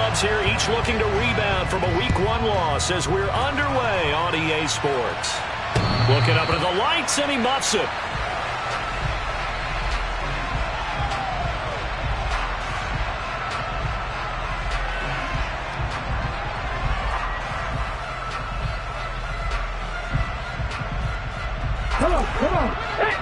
squads here, each looking to rebound from a Week 1 loss as we're underway on EA Sports. Looking up into the lights, and he muffs it. Come on. Hey.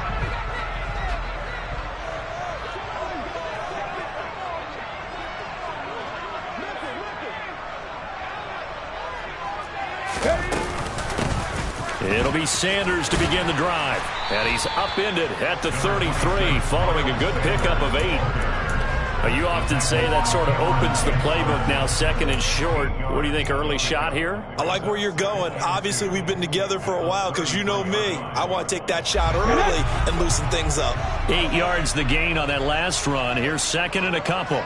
It'll be Sanders to begin the drive. And he's upended at the 33 following a good pickup of 8. You often say that sort of opens the playbook now, second and short. What do you think, early shot here? I like where you're going. Obviously, we've been together for a while because you know me. I want to take that shot early and loosen things up. 8 yards the gain on that last run. Here's second and a couple.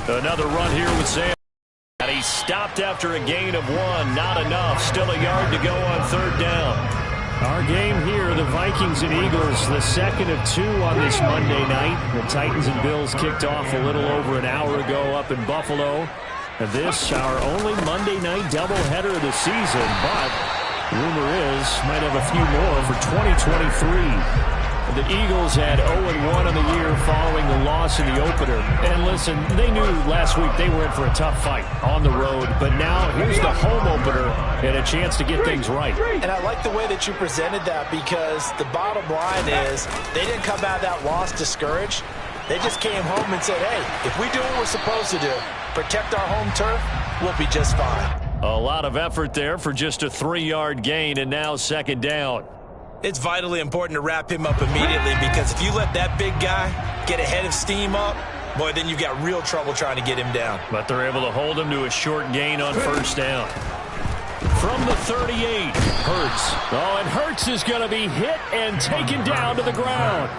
Another run here with Sam. And he stopped after a gain of 1. Not enough. Still a yard to go on third down. Our game here, the Vikings and Eagles, the second of 2 on this Monday night. The Titans and Bills kicked off a little over an hour ago up in Buffalo. And this, our only Monday night doubleheader of the season. But rumor is, might have a few more for 2023. The Eagles had 0-1 on the year following the loss in the opener. And listen, they knew last week they were in for a tough fight on the road. But now here's the home opener and a chance to get things right. And I like the way that you presented that because the bottom line is they didn't come out of that loss discouraged. They just came home and said, hey, if we do what we're supposed to do, protect our home turf, we'll be just fine. A lot of effort there for just a 3-yard gain, and now second down. It's vitally important to wrap him up immediately because if you let that big guy get a head of steam up, boy, then you've got real trouble trying to get him down. But they're able to hold him to a short gain on first down. From the 38, Hurts. Oh, and Hurts is going to be hit and taken down to the ground.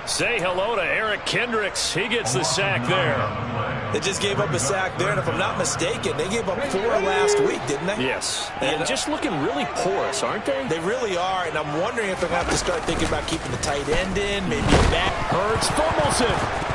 Say hello to Eric Kendricks. He gets the sack there. They just gave up a sack there, and if I'm not mistaken, they gave up 4 last week, didn't they? Yes. And just looking really porous, aren't they? They really are, and I'm wondering if they're going to have to start thinking about keeping the tight end in, maybe back. Hurts fumbles it.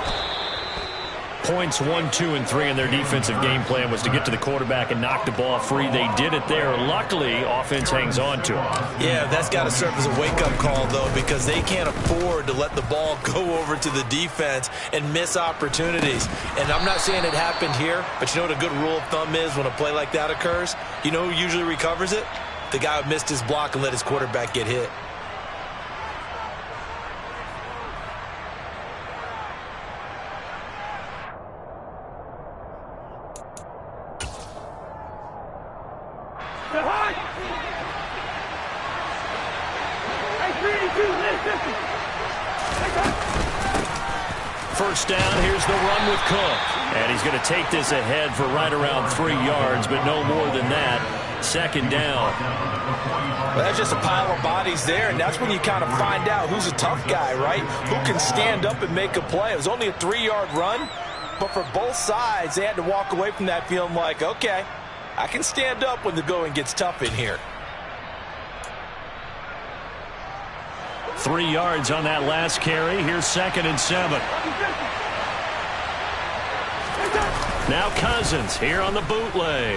Points 1, 2, and 3 in their defensive game plan was to get to the quarterback and knock the ball free. They did it there. Luckily, offense hangs on to it. Yeah, that's got to serve as a wake-up call, though, because they can't afford to let the ball go over to the defense and miss opportunities. And I'm not saying it happened here, but you know what a good rule of thumb is when a play like that occurs? You know who usually recovers it? The guy who missed his block and let his quarterback get hit. First down, here's the run with Cook. And he's going to take this ahead for right around 3 yards, but no more than that. Second down. Well, that's just a pile of bodies there, and that's when you kind of find out who's a tough guy, right? Who can stand up and make a play. It was only a 3-yard run, but for both sides, they had to walk away from that feeling like, okay, I can stand up when the going gets tough in here. 3 yards on that last carry. Here's second and 7. Now Cousins here on the bootleg.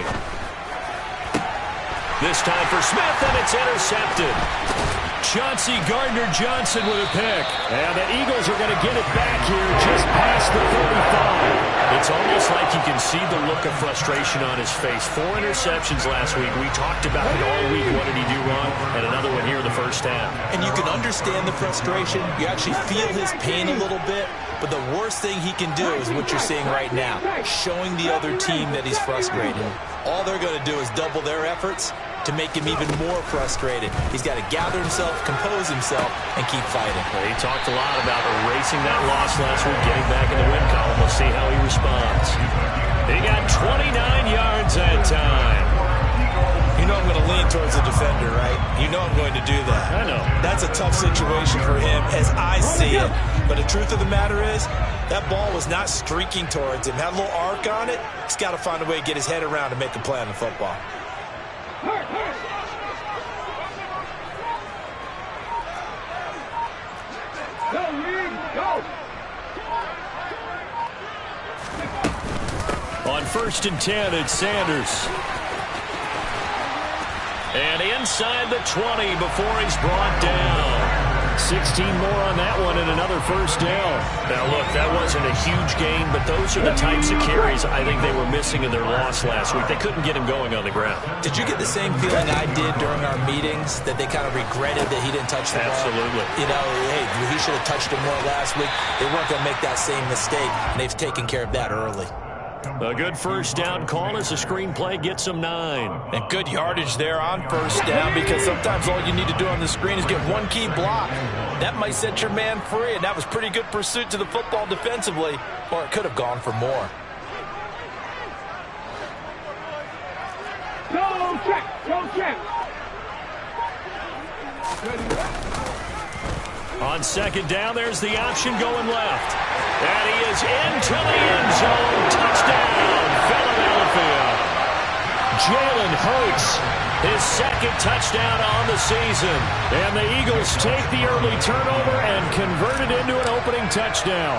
This time for Smith, and it's intercepted. Chauncey Gardner-Johnson with a pick. And the Eagles are going to get it back here just past the 35. It's almost like you can see the look of frustration on his face. 4 interceptions last week. We talked about it all week. What did he do wrong? And another one here in the first half. And you can understand the frustration. You actually feel his pain a little bit. But the worst thing he can do is what you're seeing right now, showing the other team that he's frustrated. All they're going to do is double their efforts to make him even more frustrated. He's got to gather himself, compose himself, and keep fighting. Well, he talked a lot about erasing that loss last week, getting back in the win column. We'll see how he responds. He got 29 yards that time. You know I'm going to lean towards the defender, right? You know I'm going to do that. I know. That's a tough situation for him as I see it. But the truth of the matter is, that ball was not streaking towards him. Had a little arc on it. He's got to find a way to get his head around and make a play on the football. first and 10, it's Sanders. And inside the 20 before he's brought down. 16 more on that one and another first down. Now, look, that wasn't a huge gain, but those are the types of carries I think they were missing in their loss last week. They couldn't get him going on the ground. Did you get the same feeling I did during our meetings, that they kind of regretted that he didn't touch the ball? Absolutely. You know, hey, he should have touched it more last week. They weren't going to make that same mistake, and they've taken care of that early. A good first down call as the screenplay gets him 9. And good yardage there on first down, because sometimes all you need to do on the screen is get one key block. That might set your man free, and that was pretty good pursuit to the football defensively, or it could have gone for more. Go check! Go check! On second down, there's the option going left. And he is into the end zone. Touchdown, Philadelphia. Jalen Hurts, his second touchdown on the season. And the Eagles take the early turnover and convert it into an opening touchdown.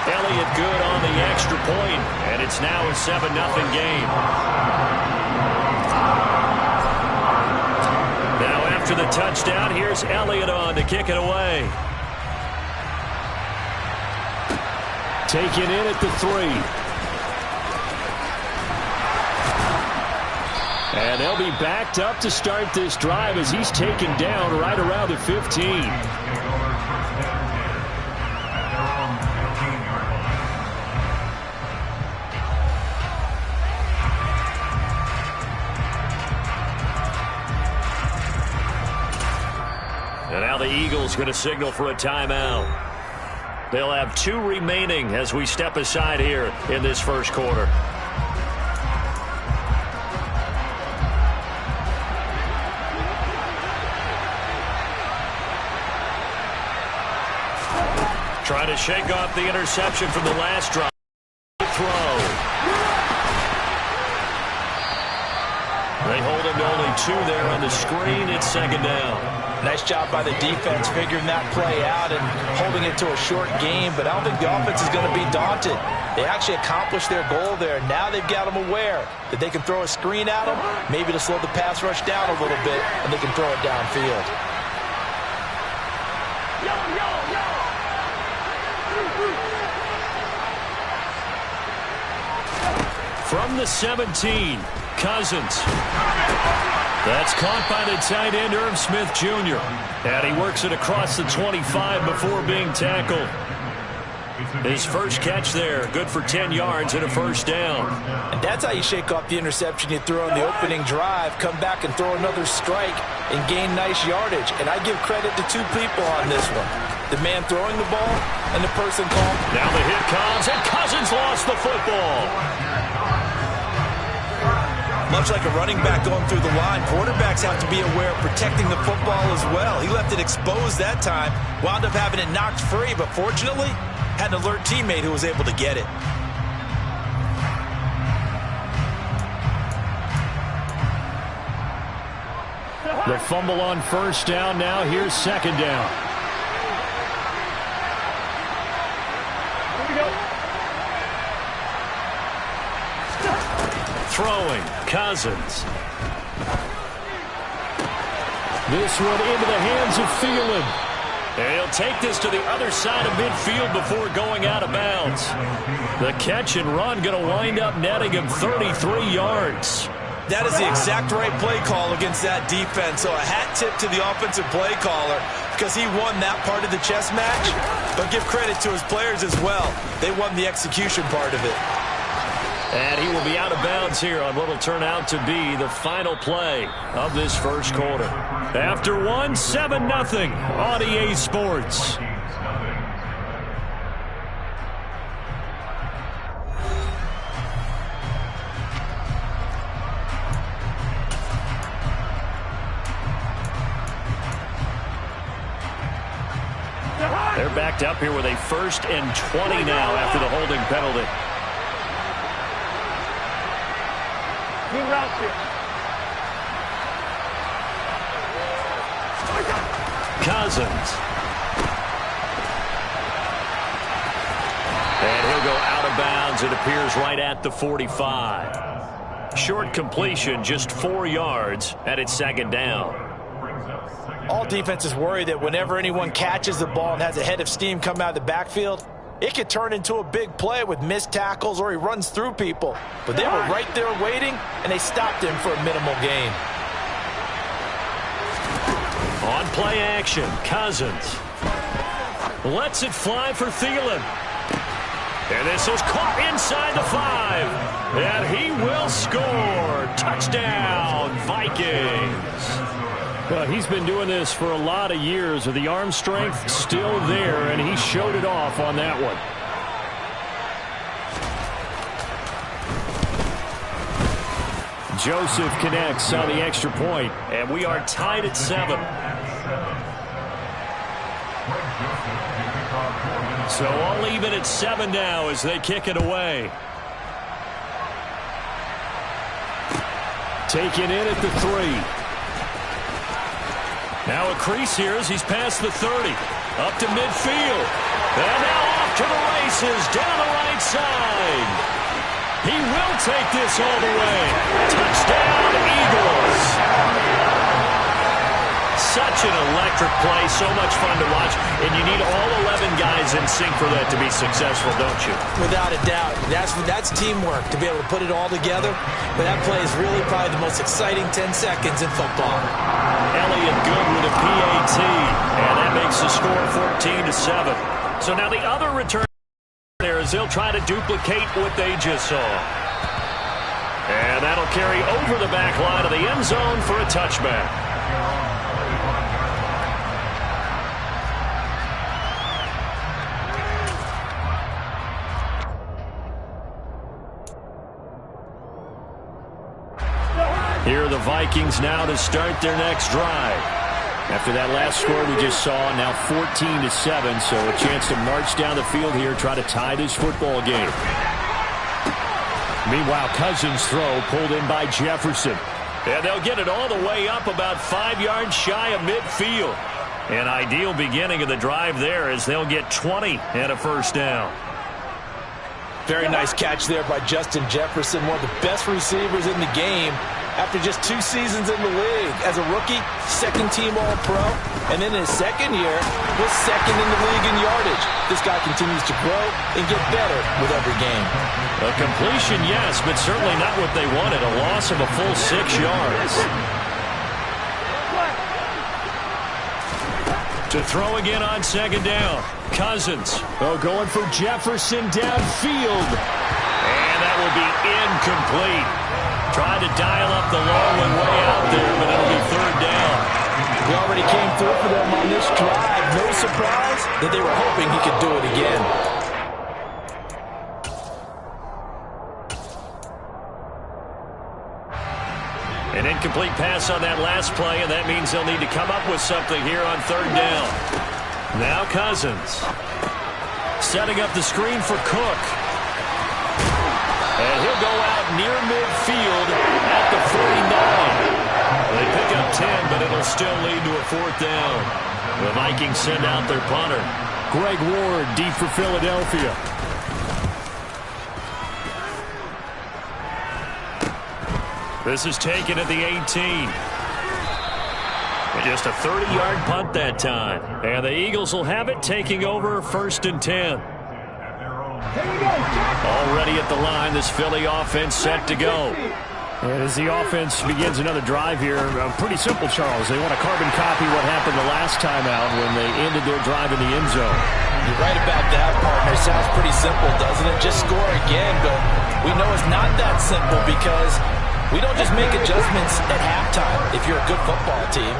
Elliott good on the extra point, and it's now a 7-0 game. Now after the touchdown, here's Elliott on to kick it away. Taken in at the 3. And they'll be backed up to start this drive as he's taken down right around the 15. And now the Eagles going to signal for a timeout. They'll have 2 remaining as we step aside here in this first quarter. Trying to shake off the interception from the last drive. Throw. They hold him to only 2 there on the screen. It's second down. Nice job by the defense figuring that play out and holding it to a short game, but I don't think the offense is going to be daunted. They actually accomplished their goal there. Now they've got them aware that they can throw a screen at them, maybe to slow the pass rush down a little bit, and they can throw it downfield. From the 17, Cousins. That's caught by the tight end, Irv Smith Jr. And he works it across the 25 before being tackled. His first catch there, good for 10 yards and a first down. And that's how you shake off the interception you threw on the opening drive, come back and throw another strike and gain nice yardage. And I give credit to 2 people on this one. The man throwing the ball and the person called. Now the hit comes, and Cousins lost the football. Much like a running back going through the line, quarterbacks have to be aware of protecting the football as well. He left it exposed that time, wound up having it knocked free, but fortunately, had an alert teammate who was able to get it. The fumble on first down. Now here's second down. Here we go. Throwing, Cousins. This one into the hands of Thielen. And he'll take this to the other side of midfield before going out of bounds. The catch and run going to wind up netting him 33 yards. That is the exact right play call against that defense. So a hat tip to the offensive play caller because he won that part of the chess match. But give credit to his players as well. They won the execution part of it. And he will be out of bounds here on what will turn out to be the final play of this first quarter. After 7-0 on EA Sports. They're backed up here with a 1st and 20 now after the holding penalty. Good route here. Cousins. out of bounds. It appears right at the 45. Short completion, just 4 yards, and it's second down. All defenses worry that whenever anyone catches the ball and has a head of steam come out of the backfield, it could turn into a big play with missed tackles or he runs through people. But they were right there waiting, and they stopped him for a minimal gain. On play action, Cousins lets it fly for Thielen. And this was caught inside the 5. And he will score. Touchdown, Vikings. Well, he's been doing this for a lot of years with the arm strength still there, and he showed it off on that one. Joseph connects on the extra point, and we are tied at 7. So all even at 7 now as they kick it away. Taken in at the 3. Now a crease here as he's past the 30. Up to midfield. And now off to the races down the right side. He will take this all the way. Touchdown, Eagles. Such an electric play, so much fun to watch, and you need all 11 guys in sync for that to be successful, don't you? Without a doubt. That's teamwork, to be able to put it all together. But that play is really probably the most exciting 10 seconds in football. Elliott good with a PAT, and that makes the score 14-7. So now the other return there is they'll try to duplicate what they just saw. And that'll carry over the back line of the end zone for a touchback. Here are the Vikings now to start their next drive. After that last score we just saw, now 14-7, so a chance to march down the field here, try to tie this football game. Meanwhile, Cousins' throw pulled in by Jefferson. And they'll get it all the way up about 5 yards shy of midfield. An ideal beginning of the drive there as they'll get 20 and a first down. Very nice catch there by Justin Jefferson, one of the best receivers in the game. After just 2 seasons in the league, as a rookie, second-team All-Pro, and then in his second year, was second in the league in yardage. This guy continues to grow and get better with every game. A completion, yes, but certainly not what they wanted. A loss of a full 6 yards. To throw again on second down. Cousins, going for Jefferson downfield. And that will be incomplete. Tried to dial up the long one way out there, but it'll be third down. He already came through for them on this drive. No surprise that they were hoping he could do it again. An incomplete pass on that last play, and that means they'll need to come up with something here on third down. Now Cousins. Setting up the screen for Cook. And he'll go out near midfield at the 49. They pick up 10, but it'll still lead to a fourth down. The Vikings send out their punter. Greg Ward deep for Philadelphia. This is taken at the 18. Just a 30-yard punt that time. And the Eagles will have it, taking over first and 10. Already at the line, this Philly offense set to go. And as the offense begins another drive here, pretty simple, Charles. They want to carbon copy what happened the last time out when they ended their drive in the end zone. You're right about that, partner. Sounds pretty simple, doesn't it? Just score again, but we know it's not that simple because we don't just make adjustments at halftime. If you're a good football team,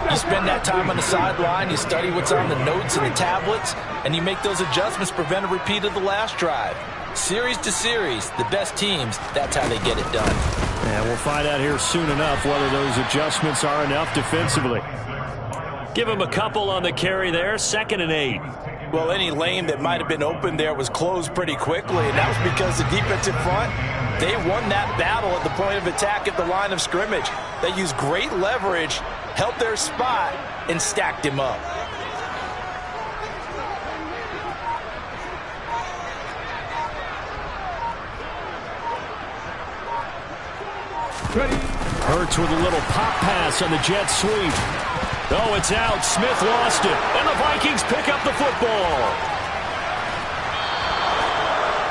you spend that time on the sideline, you study what's on the notes and the tablets, and you make those adjustments, prevent a repeat of the last drive. Series to series, the best teams, that's how they get it done. And we'll find out here soon enough whether those adjustments are enough defensively. Give him a couple on the carry there, 2nd and 8. Well, any lane that might have been open there was closed pretty quickly, and that was because the defensive front, they won that battle at the point of attack at the line of scrimmage. They used great leverage, held their spot, and stacked him up. Hurts with a little pop pass on the jet sweep. Oh, it's out. Smith lost it. And the Vikings pick up the football.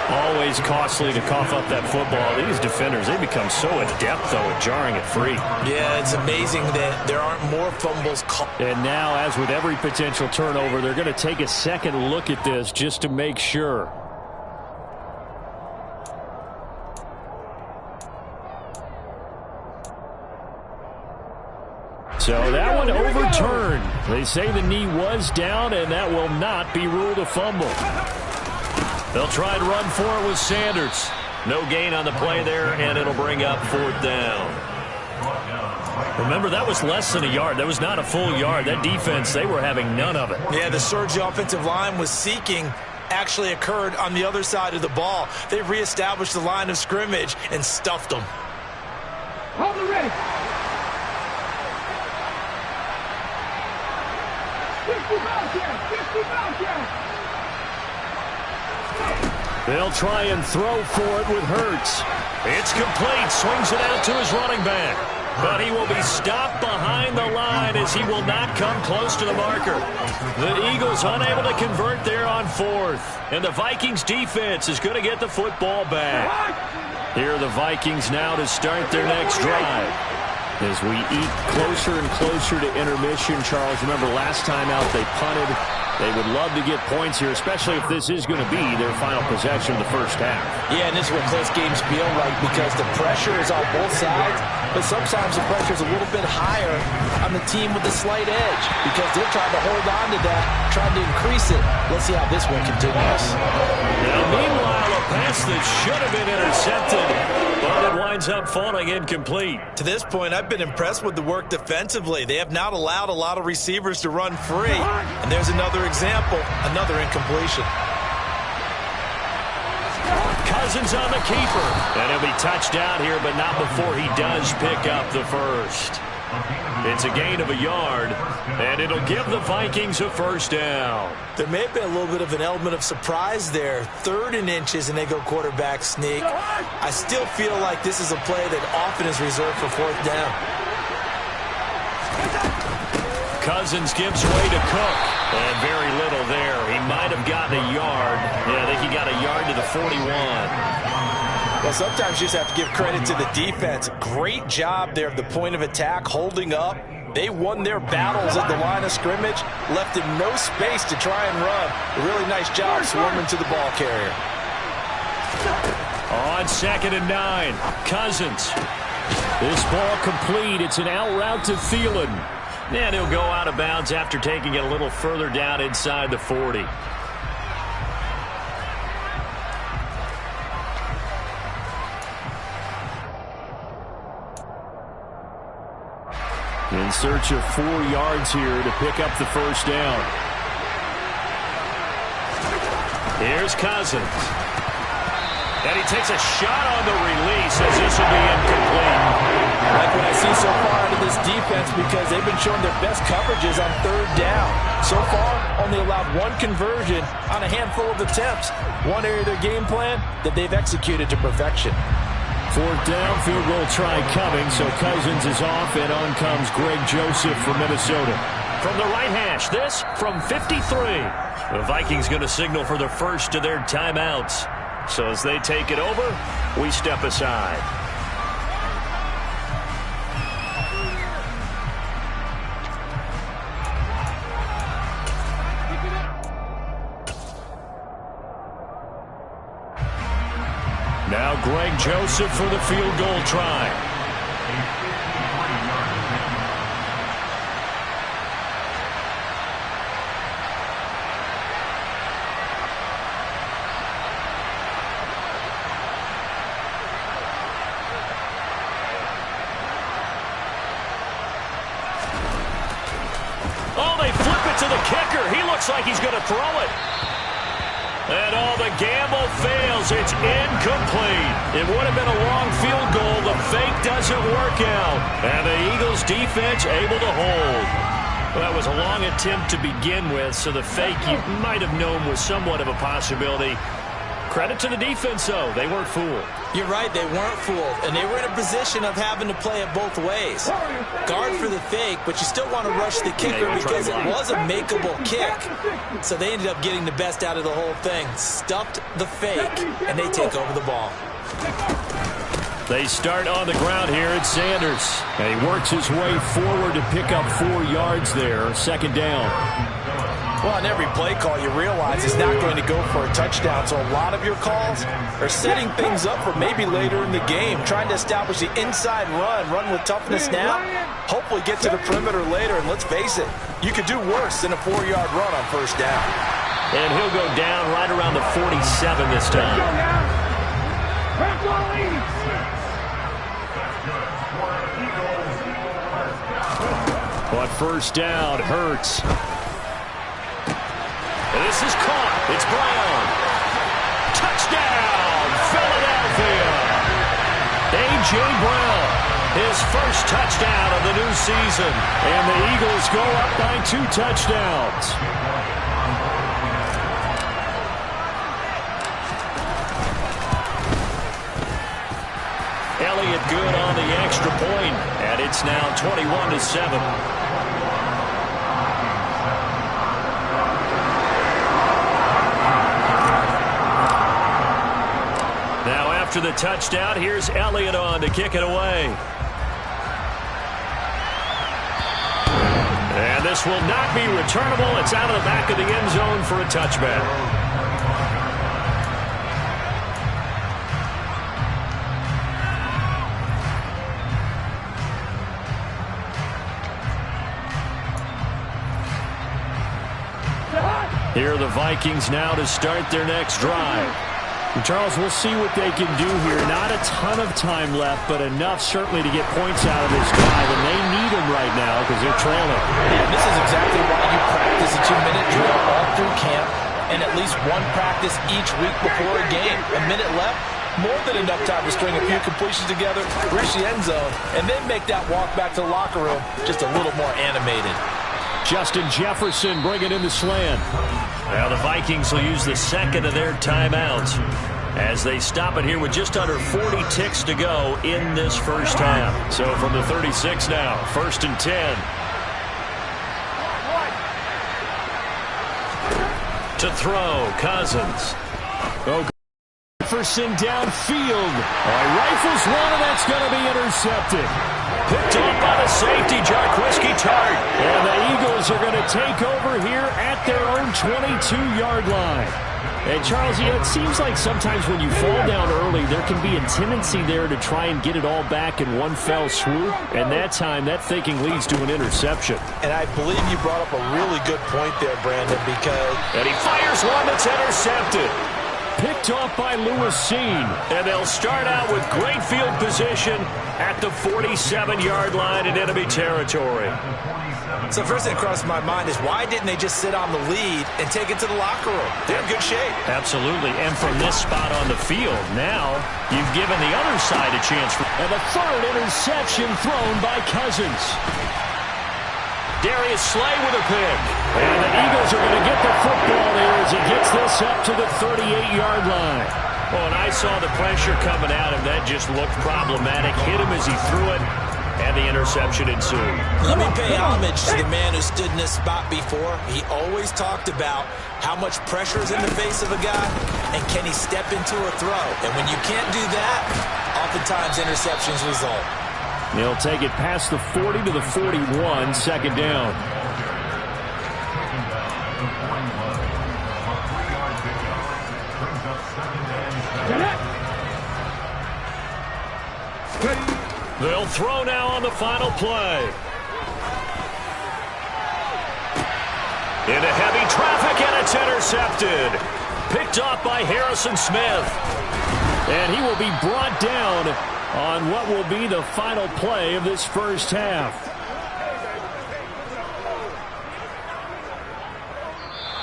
Always costly to cough up that football. These defenders, they become so adept, though, at jarring it free. Yeah, it's amazing that there aren't more fumbles caught. And now, as with every potential turnover, they're going to take a second look at this just to make sure. So that one overturned. They say the knee was down, and that will not be ruled a fumble. They'll try and run for it with Sanders. No gain on the play there, and it'll bring up 4th down. Remember, that was less than a yard. That was not a full yard. That defense, they were having none of it. Yeah, the surge the offensive line was seeking actually occurred on the other side of the ball. They reestablished the line of scrimmage and stuffed them. Hold it ready. 50 miles here. 50 miles here. They'll try and throw for it with Hurts. It's complete. Swings it out to his running back. But he will be stopped behind the line as he will not come close to the marker. The Eagles unable to convert there on 4th. And the Vikings defense is going to get the football back. Here are the Vikings now to start their next drive. As we eat closer and closer to intermission, Charles, remember last time out they punted. They would love to get points here, especially if this is going to be their final possession of the first half. Yeah, and this is where close games feel like because the pressure is on both sides, but sometimes the pressure is a little bit higher on the team with the slight edge because they're trying to hold on to that, trying to increase it. Let's see how this one continues. Now, meanwhile, a pass that should have been intercepted, but it winds up falling incomplete. To this point, I've been impressed with the work defensively. They have not allowed a lot of receivers to run free, and there's another example, another incompletion. Cousins on the keeper. And he'll be touched out here, but not before he does pick up the first. It's a gain of a yard, and it'll give the Vikings a first down. There may have been a little bit of an element of surprise there. 3rd and inches, and they go quarterback sneak. I still feel like this is a play that often is reserved for 4th down. Cousins gives way to Cook. And very little there. He might have gotten a yard. Yeah, I think he got a yard to the 41. Well, sometimes you just have to give credit to the defense. Great job there at the point of attack, holding up. They won their battles at the line of scrimmage, left him no space to try and run. A really nice job swarming to the ball carrier. On 2nd and 9, Cousins. This ball complete. It's an out route to Thielen. And he'll go out of bounds after taking it a little further down inside the 40. In search of 4 yards here to pick up the first down. Here's Cousins. And he takes a shot on the release as this will be incomplete. Like what I see so far out of this defense because they've been showing their best coverages on 3rd down. So far, only allowed 1 conversion on a handful of attempts. One area of their game plan that they've executed to perfection. 4th down, field goal try coming, so Cousins is off, and on comes Greg Joseph from Minnesota. From the right hash, this from 53. The Vikings going to signal for the first of their timeouts. So as they take it over, we step aside. Now Greg Joseph for the field goal try. Oh, they flip it to the kicker. He looks like he's going to throw it. And the gamble fails. It's incomplete. It would have been a long field goal. The fake doesn't work out. And the Eagles defense able to hold. Well, that was a long attempt to begin with, so the fake you might have known was somewhat of a possibility. Credit to the defense, though. They weren't fooled. You're right, they weren't fooled, and they were in a position of having to play it both ways. Guard for the fake, but you still want to rush the kicker because it was a makeable kick. So they ended up getting the best out of the whole thing. Stuffed the fake, and they take over the ball. They start on the ground here at Sanders. And he works his way forward to pick up 4 yards there. Second down. Well, on every play call, you realize he's not going to go for a touchdown. So a lot of your calls are setting things up for maybe later in the game, trying to establish the inside run with toughness now, hopefully get to the perimeter later. And let's face it, you could do worse than a 4-yard run on first down. And he'll go down right around the 47 this time. But first down hurts. This is caught. It's Brown. Touchdown, Philadelphia. A.J. Brown, his first touchdown of the new season. And the Eagles go up by 2 touchdowns. Elliott good on the extra point, and it's now 21-7. After the touchdown, here's Elliott on to kick it away. And this will not be returnable. It's out of the back of the end zone for a touchback. Here are the Vikings now to start their next drive. Charles, we'll see what they can do here. Not a ton of time left, but enough certainly to get points out of this drive, and they need them right now because they're trailing. Yeah, this is exactly why you practice a 2-minute drill all through camp and at least one practice each week before a game. A minute left, more than enough time to string a few completions together, reach the end zone, and then make that walk back to the locker room just a little more animated. Justin Jefferson bringing in the slant. Now the Vikings will use the second of their timeouts as they stop it here with just under 40 ticks to go in this first half. So from the 36 now, 1st and 10. To throw, Cousins. Oh, Jefferson downfield. Rifles one, and that's going to be intercepted. Picked off by the safety, Jarquiski Tart. And the Eagles are going to take over here at their own 22-yard line. And, Charles, it seems like sometimes when you fall down early, there can be a tendency there to try and get it all back in one fell swoop. And that time, that thinking leads to an interception. And I believe you brought up a really good point there, Brandon, because... And he fires one that's intercepted. Picked off by Lewis-Seen. And they'll start out with great field position at the 47-yard line in enemy territory. So first thing that crossed my mind is why didn't they just sit on the lead and take it to the locker room? They're in good shape. Absolutely. And from this spot on the field, now you've given the other side a chance. And the third interception thrown by Cousins. Darius Slay with a pick. And the Eagles are going to get the football there as he gets this up to the 38-yard line. Oh, and I saw the pressure coming at him. That just looked problematic. Hit him as he threw it, and the interception ensued. Let me pay homage to the man who stood in this spot before. He always talked about how much pressure is in the face of a guy, and can he step into a throw. And when you can't do that, oftentimes interceptions result. They'll take it past the 40 to the 41, second down. They'll throw now on the final play. Into heavy traffic, and it's intercepted. Picked off by Harrison Smith. And he will be brought down on what will be the final play of this first half.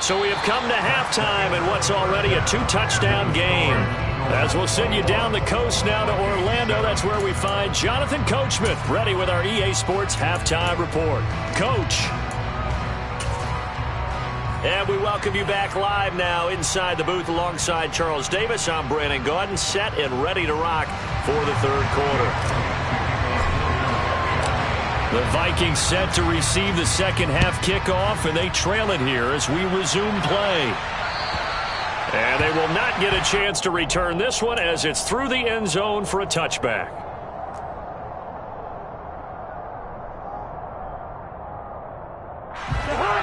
So we have come to halftime in what's already a 2-touchdown game. As we'll send you down the coast now to Orlando, that's where we find Jonathan Coachman ready with our EA Sports Halftime Report. Coach. And we welcome you back live now inside the booth alongside Charles Davis. I'm Brandon Gaudin, set and ready to rock for the third quarter. The Vikings set to receive the second half kickoff, and they trail it here as we resume play. And they will not get a chance to return this one as it's through the end zone for a touchback.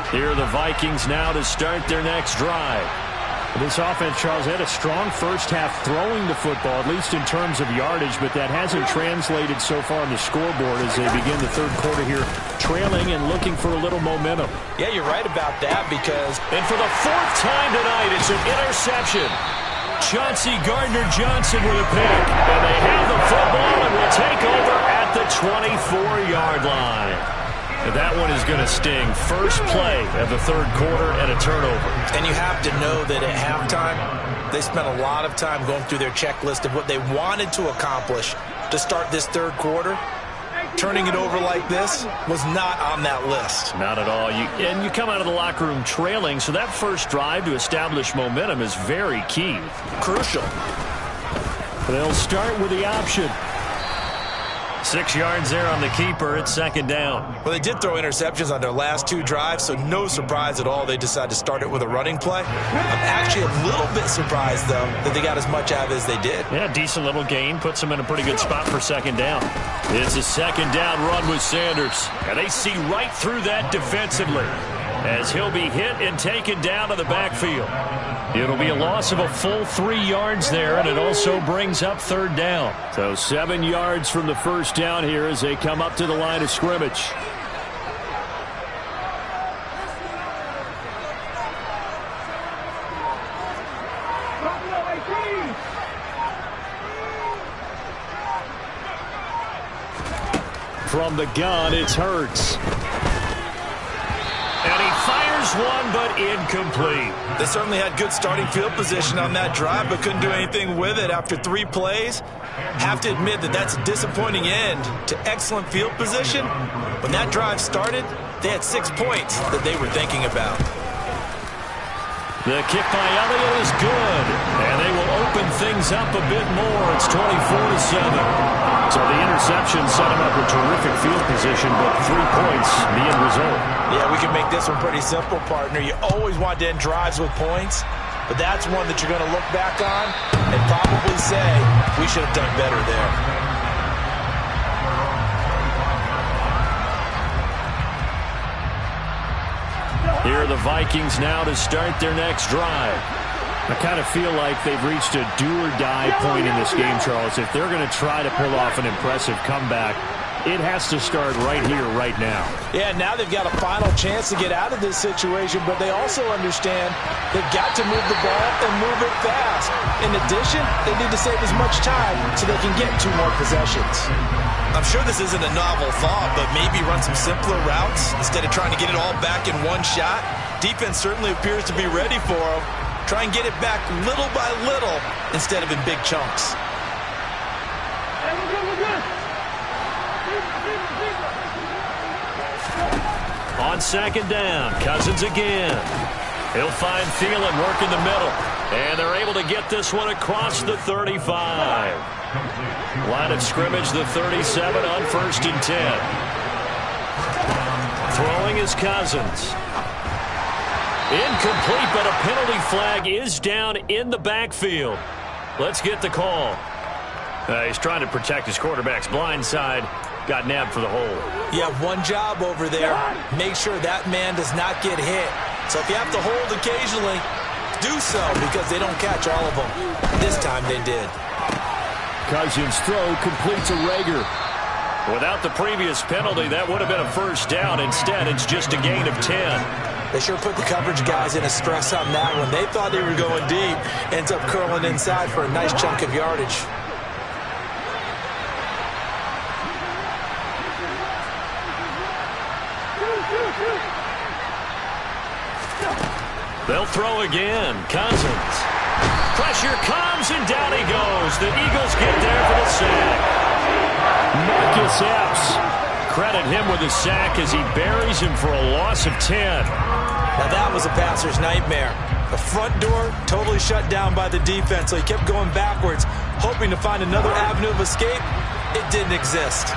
Here are the Vikings now to start their next drive. This offense, Charles, had a strong first half throwing the football, at least in terms of yardage, but that hasn't translated so far on the scoreboard as they begin the third quarter here, trailing and looking for a little momentum. Yeah, you're right about that because... And for the fourth time tonight, it's an interception. Chauncey Gardner-Johnson with a pick. And they have the football and will take over at the 24-yard line. And that one is going to sting. First play of the third quarter and a turnover. And you have to know that at halftime, they spent a lot of time going through their checklist of what they wanted to accomplish to start this third quarter. Turning it over like this was not on that list. Not at all. And you come out of the locker room trailing, so that first drive to establish momentum is very key. Crucial. They'll start with the option. 6 yards there on the keeper. It's second down. Well, they did throw interceptions on their last two drives, so no surprise at all they decided to start it with a running play. I'm actually a little bit surprised, though, that they got as much out of it as they did. Yeah, decent little gain. Puts them in a pretty good spot for second down. It's a second down run with Sanders. And they see right through that defensively as he'll be hit and taken down to the backfield. It'll be a loss of a full 3 yards there, and it also brings up third down. So 7 yards from the first down here as they come up to the line of scrimmage. From the gun, it's Hurts. And he fires one, but incomplete. They certainly had good starting field position on that drive, but couldn't do anything with it after 3 plays. Have to admit that that's a disappointing end to excellent field position. When that drive started, they had 6 points that they were thinking about. The kick by Elliott is good, and they will open things up a bit more. It's 24-7. So the interception set him up a terrific field position, but 3 points, the end result. Yeah, we can make this one pretty simple, partner. You always want to end drives with points, but that's one that you're going to look back on and probably say, we should have done better there. Here are the Vikings now to start their next drive. I kind of feel like they've reached a do-or-die point in this game, Charles. If they're going to try to pull off an impressive comeback, it has to start right here, right now. Yeah, now they've got a final chance to get out of this situation, but they also understand they've got to move the ball and move it fast. In addition, they need to save as much time so they can get 2 more possessions. I'm sure this isn't a novel thought, but maybe run some simpler routes instead of trying to get it all back in one shot. Defense certainly appears to be ready for them. Try and get it back little by little instead of in big chunks. On second down, Cousins again. He'll find Thielen work in the middle. And they're able to get this one across the 35. Line of scrimmage, the 37 on 1st and 10. Throwing is Cousins. Incomplete, but a penalty flag is down in the backfield. Let's get the call. He's trying to protect his quarterback's blind side. Got nabbed for the hole. You have one job over there. Make sure that man does not get hit. So if you have to hold occasionally, do so because they don't catch all of them. This time they did. Cousins' throw completes a Rager. Without the previous penalty, that would have been a first down. Instead, it's just a gain of 10. They sure put the coverage guys in a stress on that one. They thought they were going deep. Ends up curling inside for a nice chunk of yardage. They'll throw again. Cousins. Pressure comes, and down he goes. The Eagles get there for the sack. Marcus Epps. Credit him with a sack as he buries him for a loss of 10. Now that was a passer's nightmare. The front door totally shut down by the defense, so he kept going backwards, hoping to find another avenue of escape. It didn't exist.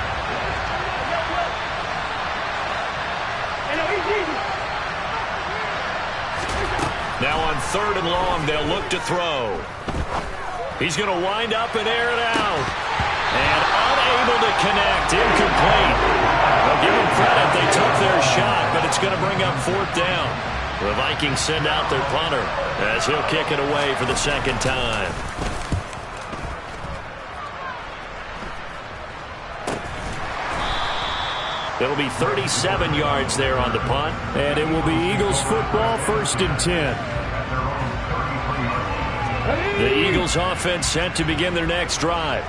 Now on 3rd and long, they'll look to throw. He's going to wind up and air it out. And unable to connect. Incomplete. Well, give them credit. They took their shot, but it's going to bring up 4th down. The Vikings send out their punter as he'll kick it away for the 2nd time. It'll be 37 yards there on the punt. And it will be Eagles football, 1st and 10. The Eagles offense set to begin their next drive.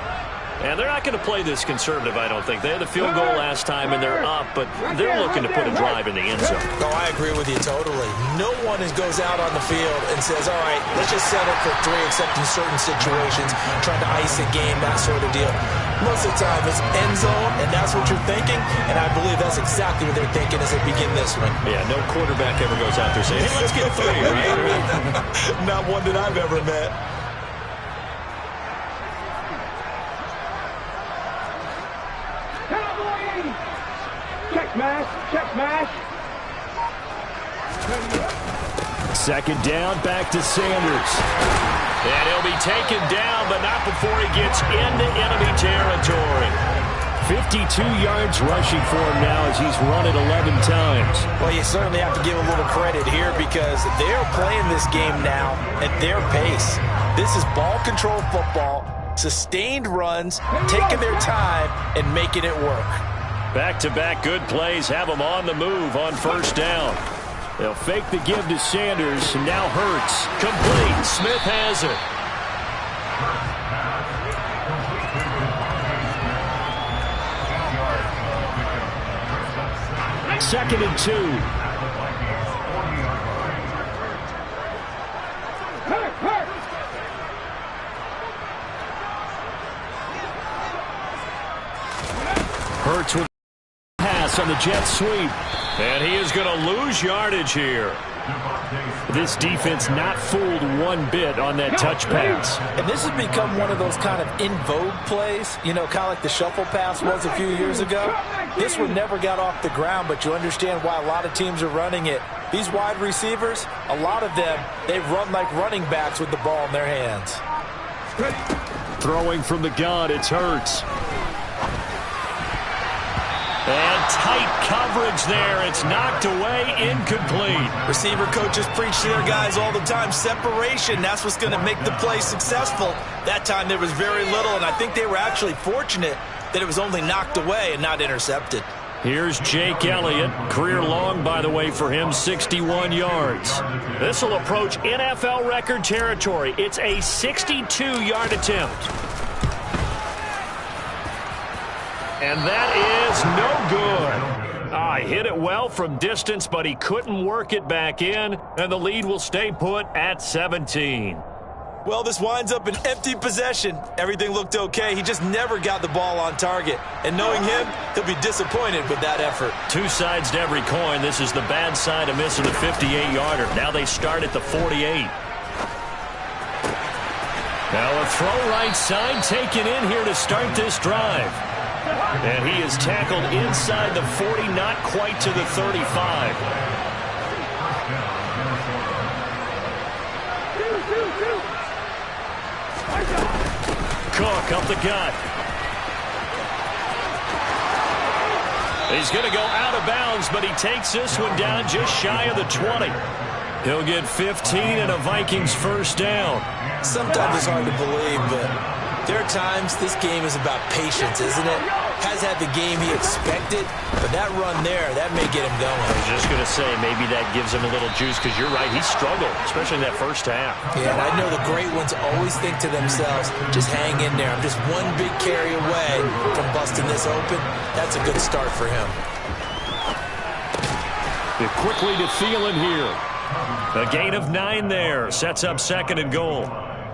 And they're not going to play this conservative, I don't think. They had the field goal last time, and they're up, but they're looking to put a drive in the end zone. No, I agree with you totally. No one goes out on the field and says, all right, let's just settle for 3, except in certain situations, trying to ice a game, that sort of deal. Most of the time, it's end zone, and that's what you're thinking, and I believe that's exactly what they're thinking as they begin this one. Yeah, no quarterback ever goes out there saying, hey, let's get 3, right? Not one that I've ever met. Check smash. 2nd down, back to Sanders. And he'll be taken down, but not before he gets into enemy territory. 52 yards rushing for him now as he's run it 11 times. Well, you certainly have to give a little credit here because they're playing this game now at their pace. This is ball control football, sustained runs, taking their time, and making it work. Back-to-back good plays have them on the move on 1st down. They'll fake the give to Sanders, and now Hurts. Complete. Smith has it. Second and 2. Hurts with pass on the jet sweep. And he is going to lose yardage here. This defense not fooled one bit on that touch pass. And this has become one of those kind of in vogue plays, you know, kind of like the shuffle pass was a few years ago. This one never got off the ground, but you understand why a lot of teams are running it. These wide receivers, a lot of them, they run like running backs with the ball in their hands. Throwing from the gun, it's Hurts. And tight coverage there. It's knocked away, incomplete. Receiver coaches preach to their guys all the time. Separation, that's what's going to make the play successful. That time there was very little, and I think they were actually fortunate that it was only knocked away and not intercepted. Here's Jake Elliott. Career long, by the way, for him, 61 yards. This will approach NFL record territory. It's a 62-yard attempt. And that is no good. He hit it well from distance, but he couldn't work it back in, and the lead will stay put at 17. Well, this winds up an empty possession. Everything looked okay. He just never got the ball on target. And knowing him, he'll be disappointed with that effort. Two sides to every coin. This is the bad side of missing a 58-yarder. Now they start at the 48. Now a throw right side taken in here to start this drive. And he is tackled inside the 40, not quite to the 35. Cook up the gut. He's going to go out of bounds, but he takes this one down just shy of the 20. He'll get 15 and a Vikings first down. Sometimes it's hard to believe, but there are times this game is about patience, isn't it? Has had the game he expected, but that run there, that may get him going. I was just going to say, maybe that gives him a little juice, because you're right, he struggled, especially in that first half. Yeah, and I know the great ones always think to themselves, just hang in there. I'm just one big carry away from busting this open. That's a good start for him. Quickly to Thielen here. A gain of 9 there, sets up second and goal.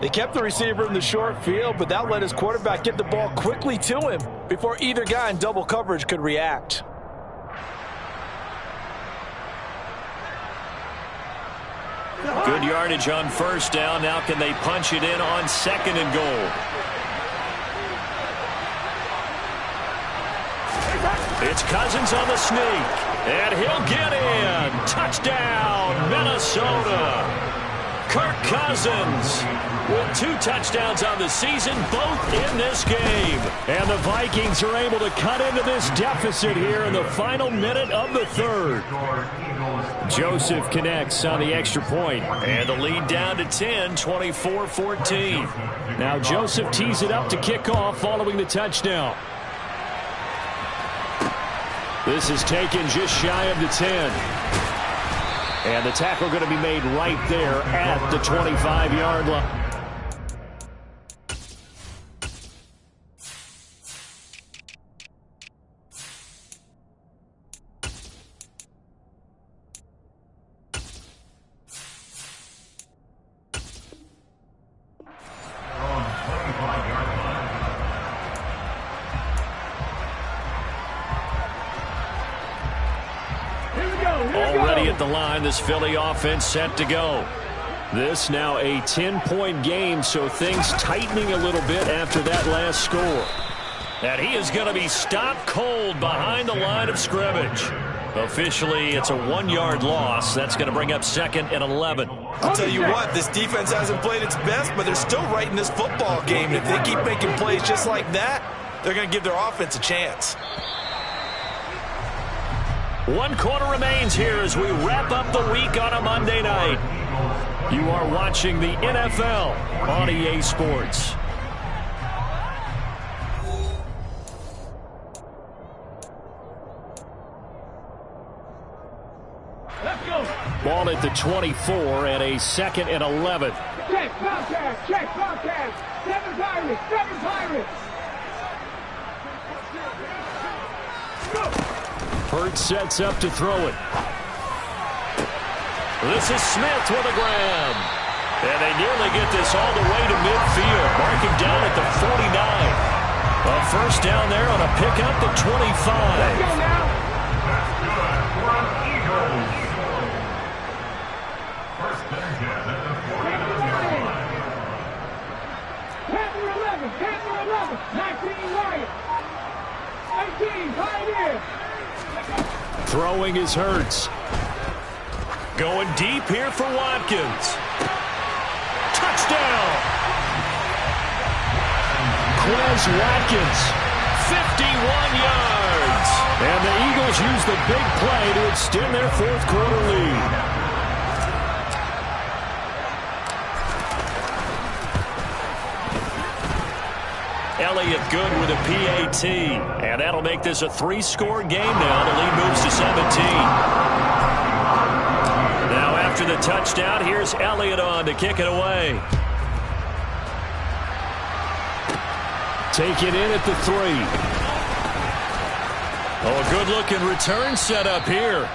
They kept the receiver in the short field, but that let his quarterback get the ball quickly to him before either guy in double coverage could react. Good yardage on first down. Now can they punch it in on 2nd and goal? It's Cousins on the sneak, and he'll get in. Touchdown, Minnesota. Kirk Cousins with 2 touchdowns on the season, both in this game. And the Vikings are able to cut into this deficit here in the final minute of the 3rd. Joseph connects on the extra point. And the lead down to 10, 24-14. Now Joseph tees it up to kick off following the touchdown. This is taken just shy of the 10. And the tackle going to be made right there at the 25-yard line. Already at the line, this Philly offense set to go. This now a 10-point game, so things tightening a little bit after that last score. And he is going to be stopped cold behind the line of scrimmage. Officially, it's a 1-yard loss. That's going to bring up 2nd and 11. I'll tell you what, this defense hasn't played its best, but they're still right in this football game. And if they keep making plays just like that, they're going to give their offense a chance. 1 quarter remains here as we wrap up the week on a Monday night. You are watching the NFL on EA Sports. Let's go. Ball at the 24 and a 2nd and 11. Check, Bobcats, check, Bobcats. 7 Pirates, 7 Pirates. Go. Hurts sets up to throw it. This is Smith with a grab. And they nearly get this all the way to midfield. Marking down at the 49. A first down there on a pickup at 25. Let's go now. Panther 11, Panther 11, 19 Lions. 18 Pioneers. Throwing is Hurts. Going deep here for Watkins. Touchdown! Quez Watkins, 51 yards. And the Eagles use the big play to extend their 4th quarter lead. Elliott good with a PAT. And that'll make this a 3-score game now. The lead moves to 17. Now after the touchdown, here's Elliott on to kick it away. Take it in at the 3. Oh, a good-looking return set up here.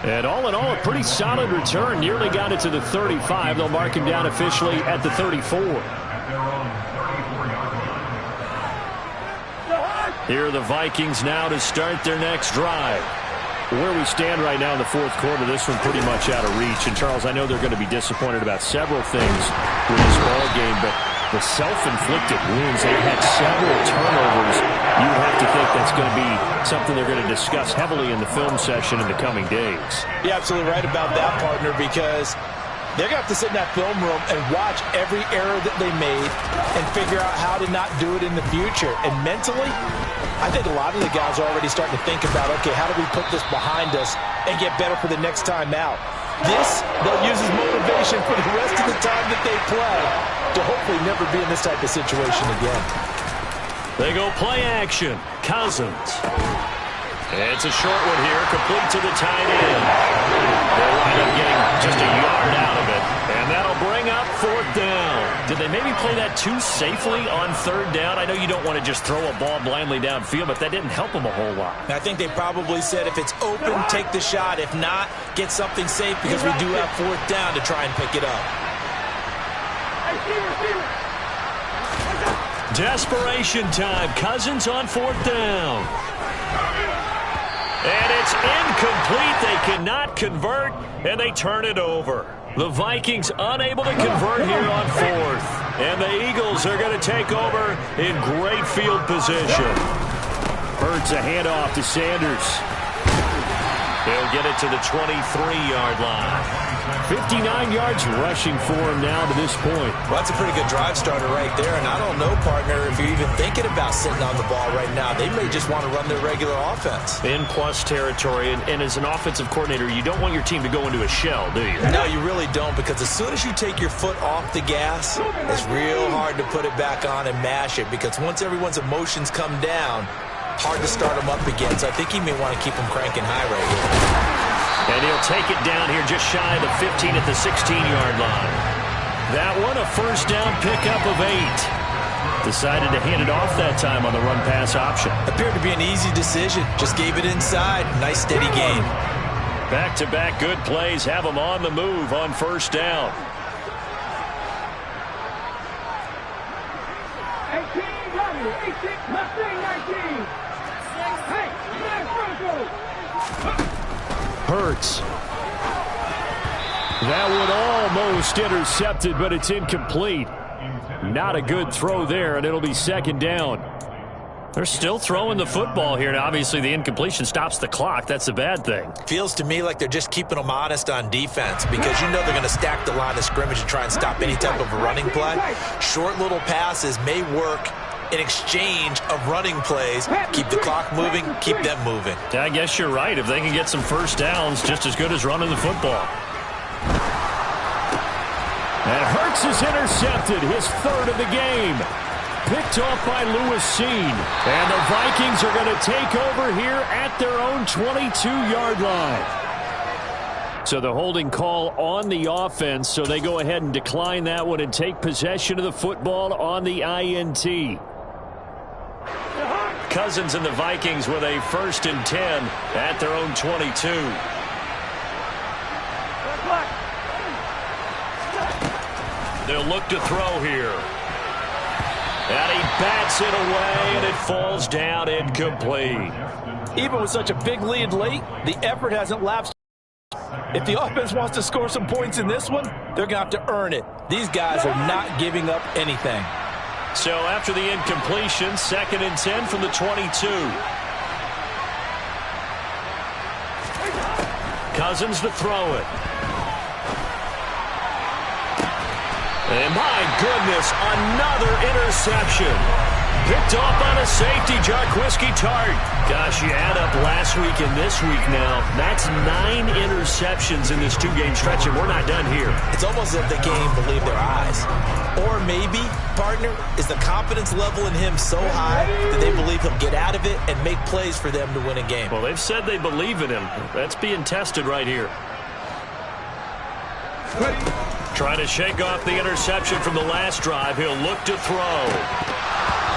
And all in all, a pretty solid return. Nearly got it to the 35. They'll mark him down officially at the 34. Here are the Vikings now to start their next drive. Where we stand right now in the 4th quarter, this one pretty much out of reach. And, Charles, I know they're going to be disappointed about several things with this ball game, but the self-inflicted wounds, they had several turnovers. You would have to think that's going to be something they're going to discuss heavily in the film session in the coming days. You're absolutely right about that, partner, because they're going to have to sit in that film room and watch every error that they made and figure out how to not do it in the future. And mentally, I think a lot of the guys are already starting to think about, okay, how do we put this behind us and get better for the next time out? This, they'll use as motivation for the rest of the time that they play to hopefully never be in this type of situation again. They go play action. Cousins. It's a short one here, complete to the tight end. They'll wind up getting just a yard out of it, and that'll bring up 4th down. Did they maybe play that too safely on 3rd down? I know you don't want to just throw a ball blindly downfield, but that didn't help them a whole lot. I think they probably said if it's open, take the shot. If not, get something safe because we do have 4th down to try and pick it up. Desperation time. Cousins on 4th down. And it's incomplete. They cannot convert, and they turn it over. The Vikings unable to convert here on fourth. And the Eagles are going to take over in great field position. Hurts a handoff to Sanders. He'll get it to the 23-yard line. 59 yards rushing for him now to this point. Well, that's a pretty good drive starter right there. And I don't know, partner, if you're even thinking about sitting on the ball right now. They may just want to run their regular offense. In plus territory. And as an offensive coordinator, you don't want your team to go into a shell, do you? No, you really don't, because as soon as you take your foot off the gas, it's real hard to put it back on and mash it, because once everyone's emotions come down, hard to start them up again. So I think he may want to keep them cranking high right here. And he'll take it down here just shy of the 15 at the 16-yard line. That one, a first down pickup of 8. Decided to hand it off that time on the run-pass option. Appeared to be an easy decision. Just gave it inside. Nice, steady gain. Back-to-back good plays have them on the move on first down. 18, 18, Mustang 19. Hey, Hurts. That one almost intercepted, but it's incomplete. Not a good throw there, and it'll be second down. They're still throwing the football here, and obviously the incompletion stops the clock. That's a bad thing. Feels to me like they're just keeping them honest on defense, because you know they're going to stack the line of scrimmage and try and stop any type of a running play. Short little passes may work in exchange of running plays. Keep the clock moving, keep them moving. I guess you're right. If they can get some first downs, just as good as running the football. And Hurts is intercepted, his third of the game. Picked off by Lewis Seen. And the Vikings are going to take over here at their own 22-yard line. So the holding call on the offense, so they go ahead and decline that one and take possession of the football on the INT. Cousins and the Vikings with a 1st and 10 at their own 22. They'll look to throw here. And he bats it away, and it falls down incomplete. Even with such a big lead late, the effort hasn't lapsed. If the offense wants to score some points in this one, they're going to have to earn it. These guys are not giving up anything. So after the incompletion, 2nd and 10 from the 22. Cousins to throw it. And my goodness, another interception. Picked off on a safety, Jarquiski Tart. Gosh, you add up last week and this week now. That's 9 interceptions in this 2-game stretch, and we're not done here. It's almost as if they can't even believe their eyes. Or maybe, partner, is the confidence level in him so high that they believe he'll get out of it and make plays for them to win a game. Well, they've said they believe in him. That's being tested right here. Trying to shake off the interception from the last drive. He'll look to throw.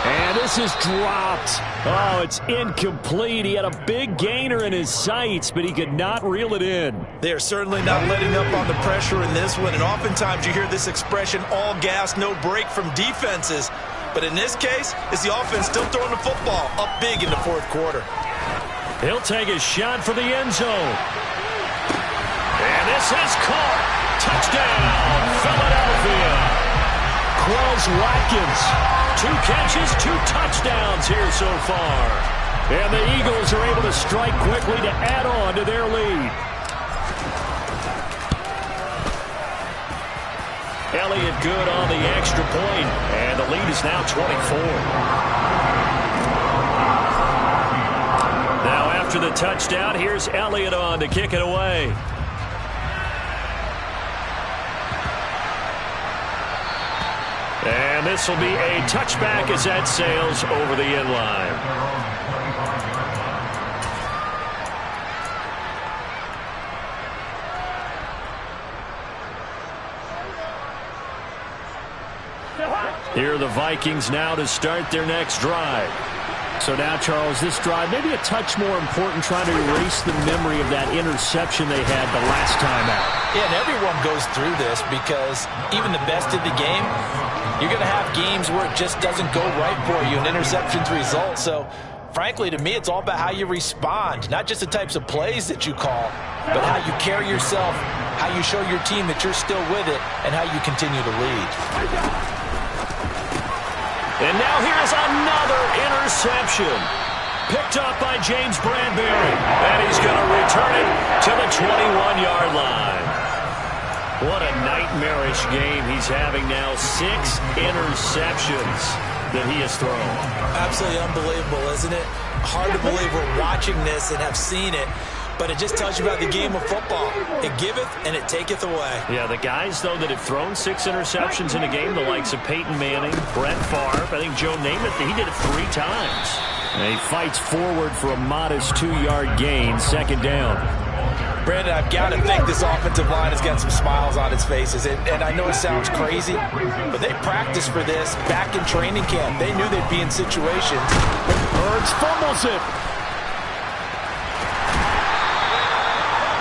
And this is dropped. Oh, it's incomplete. He had a big gainer in his sights, but he could not reel it in. They are certainly not letting up on the pressure in this one, and oftentimes you hear this expression, all gas, no break from defenses. But in this case, it's the offense still throwing the football up big in the 4th quarter. He'll take a shot for the end zone. And this is caught. Touchdown, Philadelphia. Quels Watkins. 2 catches, 2 touchdowns here so far. And the Eagles are able to strike quickly to add on to their lead. Elliott good on the extra point, and the lead is now 24. Now after the touchdown, here's Elliott on to kick it away. And this will be a touchback as that sails over the end line. Here are the Vikings now to start their next drive. So now, Charles, this drive maybe a touch more important, trying to erase the memory of that interception they had the last time out. Yeah, and everyone goes through this, because even the best of the game, you're going to have games where it just doesn't go right for you, and interceptions result. So Frankly, to me, it's all about how you respond, not just the types of plays that you call, but how you carry yourself, how you show your team that you're still with it, and how you continue to lead. And now here's another interception. Picked up by James Bradbury. And he's going to return it to the 21-yard line. What a nightmarish game he's having now. 6 interceptions that he has thrown. Absolutely unbelievable, isn't it? Hard to believe we're watching this and have seen it, but it just tells you about the game of football. It giveth and it taketh away. Yeah, the guys, though, that have thrown 6 interceptions in a game, the likes of Peyton Manning, Brett Favre, I think Joe Namath, he did it 3 times. And he fights forward for a modest 2-yard gain, 2nd down. Brandon, I've got to think this offensive line has got some smiles on its faces. And I know it sounds crazy, but they practiced for this back in training camp. They knew they'd be in situations. Hurts fumbles it.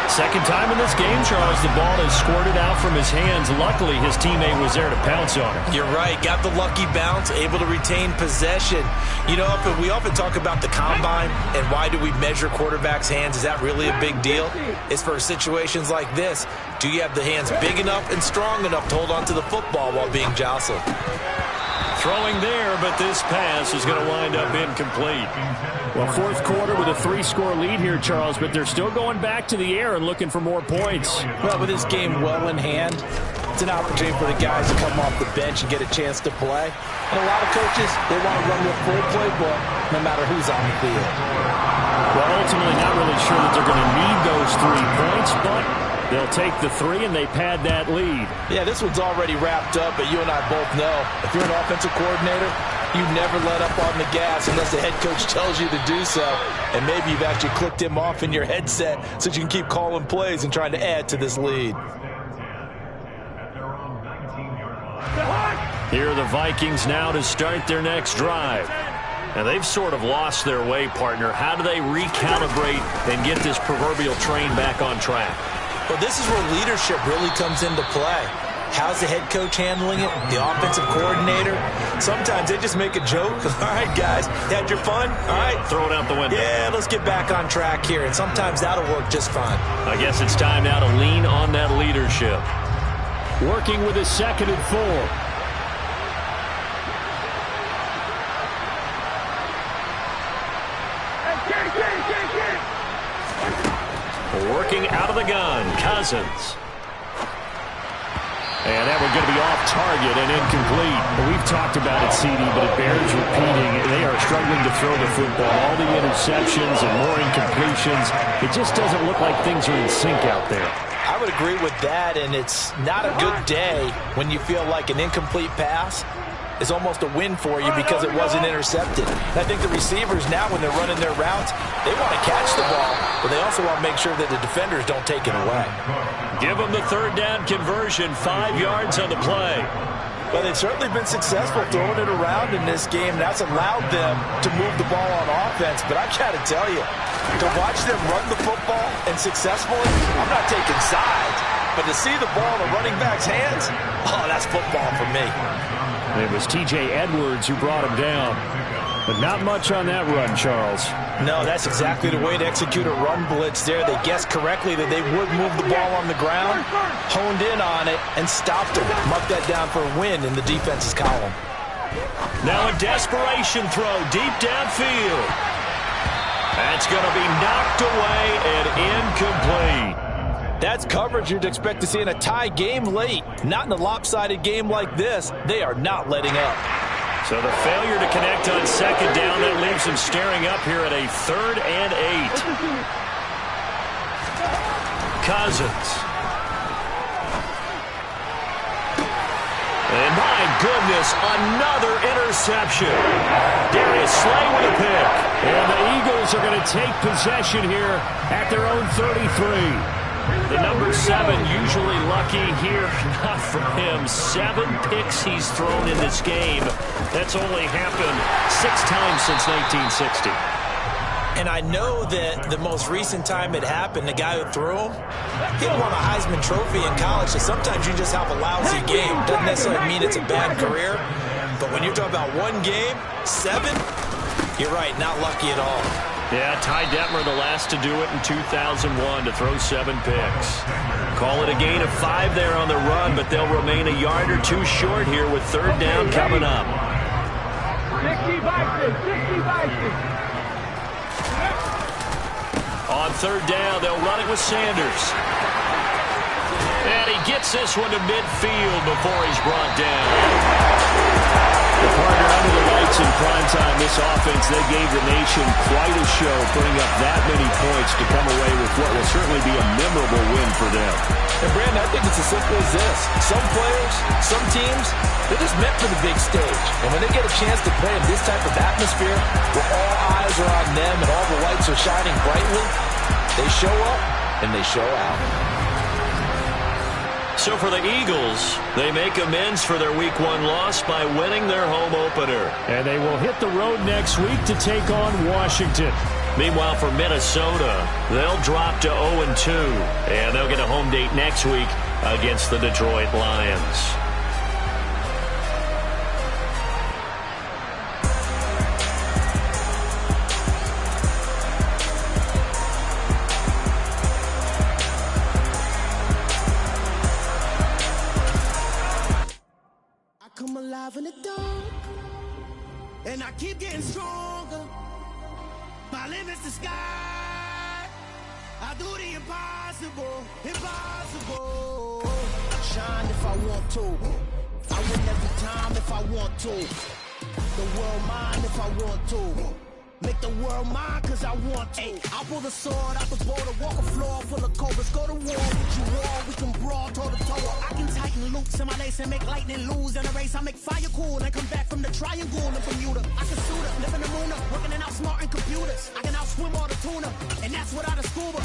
Second time in this game, Charles, the ball is squirted out from his hands. Luckily, his teammate was there to pounce on it. You're right. Got the lucky bounce, able to retain possession. You know, we often talk about the combine and why do we measure quarterbacks' hands. Is that really a big deal? It's for situations like this. Do you have the hands big enough and strong enough to hold on to the football while being jostled? Throwing there, but this pass is going to wind up incomplete. Well, 4th quarter with a 3-score lead here, Charles, but they're still going back to the air and looking for more points. Well, with this game well in hand, it's an opportunity for the guys to come off the bench and get a chance to play. And a lot of coaches, they want to run the full playbook no matter who's on the field. Well, ultimately not really sure that they're going to need those 3 points, but they'll take the 3 and they pad that lead. Yeah, this one's already wrapped up, but you and I both know if you're an offensive coordinator, you never let up on the gas unless the head coach tells you to do so. And maybe you've actually clicked him off in your headset so you can keep calling plays and trying to add to this lead. Here are the Vikings now to start their next drive. And they've sort of lost their way, partner. How do they recalibrate and get this proverbial train back on track? Well, this is where leadership really comes into play. How's the head coach handling it? The offensive coordinator? Sometimes they just make a joke. All right, guys, had your fun? All right. Throw it out the window. Yeah, let's get back on track here. And sometimes that'll work just fine. I guess it's time now to lean on that leadership. Working with a 2nd and 4. Working out of the gun, Cousins. And that one's going to be off target and incomplete. We've talked about it, CD, but it bears repeating. They are struggling to throw the football. All the interceptions and more incompletions. It just doesn't look like things are in sync out there. I would agree with that, and it's not a good day when you feel like an incomplete pass is almost a win for you because it wasn't intercepted. And I think the receivers now, when they're running their routes, they want to catch the ball, but they also want to make sure that the defenders don't take it away. Give them the 3rd down conversion, 5 yards on the play. Well, they've certainly been successful throwing it around in this game. That's allowed them to move the ball on offense. But I got to tell you, to watch them run the football and successfully, I'm not taking sides, but to see the ball in the running back's hands, oh, that's football for me. It was T.J. Edwards who brought him down. But not much on that run, Charles. No, that's exactly the way to execute a run blitz there. They guessed correctly that they would move the ball on the ground, honed in on it, and stopped him. Mark that down for a win in the defense's column. Now a desperation throw deep downfield. That's going to be knocked away and incomplete. That's coverage you'd expect to see in a tie game late. Not in a lopsided game like this. They are not letting up. So the failure to connect on 2nd down, that leaves them staring up here at a 3rd and 8. Cousins. And my goodness, another interception. Darius Slay with a pick. And the Eagles are going to take possession here at their own 33. The number 7 usually lucky here, not for him. 7 picks he's thrown in this game. That's only happened 6 times since 1960. And I know that the most recent time it happened, the guy who threw him, he won a Heisman Trophy in college. So sometimes you just have a lousy game. Doesn't necessarily mean it's a bad career. But when you're talking about one game, 7, You're right, not lucky at all. Yeah, Ty Detmer the last to do it in 2001 to throw 7 picks. Call it a gain of 5 there on the run, but they'll remain a yard or 2 short here with third down coming up. 60 Vikings, 60 Vikings. On third down, they'll run it with Sanders. And he gets this one to midfield before he's brought down. The partner under the lights in primetime, this offense, they gave the nation quite a show, putting up that many points to come away with what will certainly be a memorable win for them. And Brandon, I think it's as simple as this. Some players, some teams, they're just meant for the big stage. And when they get a chance to play in this type of atmosphere, where all eyes are on them and all the lights are shining brightly, they show up and they show out. So for the Eagles, they make amends for their Week 1 loss by winning their home opener. And they will hit the road next week to take on Washington. Meanwhile, for Minnesota, they'll drop to 0-2, and they'll get a home date next week against the Detroit Lions. Come alive in the dark, and I keep getting stronger. My limit's the sky. I do the impossible, impossible. Shine if I want to. I win every time if I want to. The world mine if I want to. Make the world mine cause I want to. I pull the sword out the border, walk a floor full of cobras. Go to war with you all, we can brawl toe to toe. I can tighten loops in my lace and make lightning lose. In a race I make fire cool and come back from the triangle in Bermuda. I can suit up, live in the moon up, working and outsmarting computers. I can outswim all the tuna, and that's without a scuba.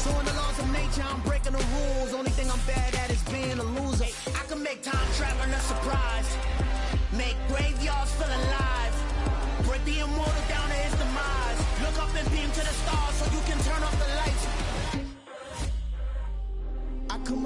So in the laws of nature I'm breaking the rules. Only thing I'm bad at is being a loser. I can make time traveling a surprise, make graveyards feel alive, break the immortal down to his demise. Look up and beam to the stars so you can turn off the lights. I come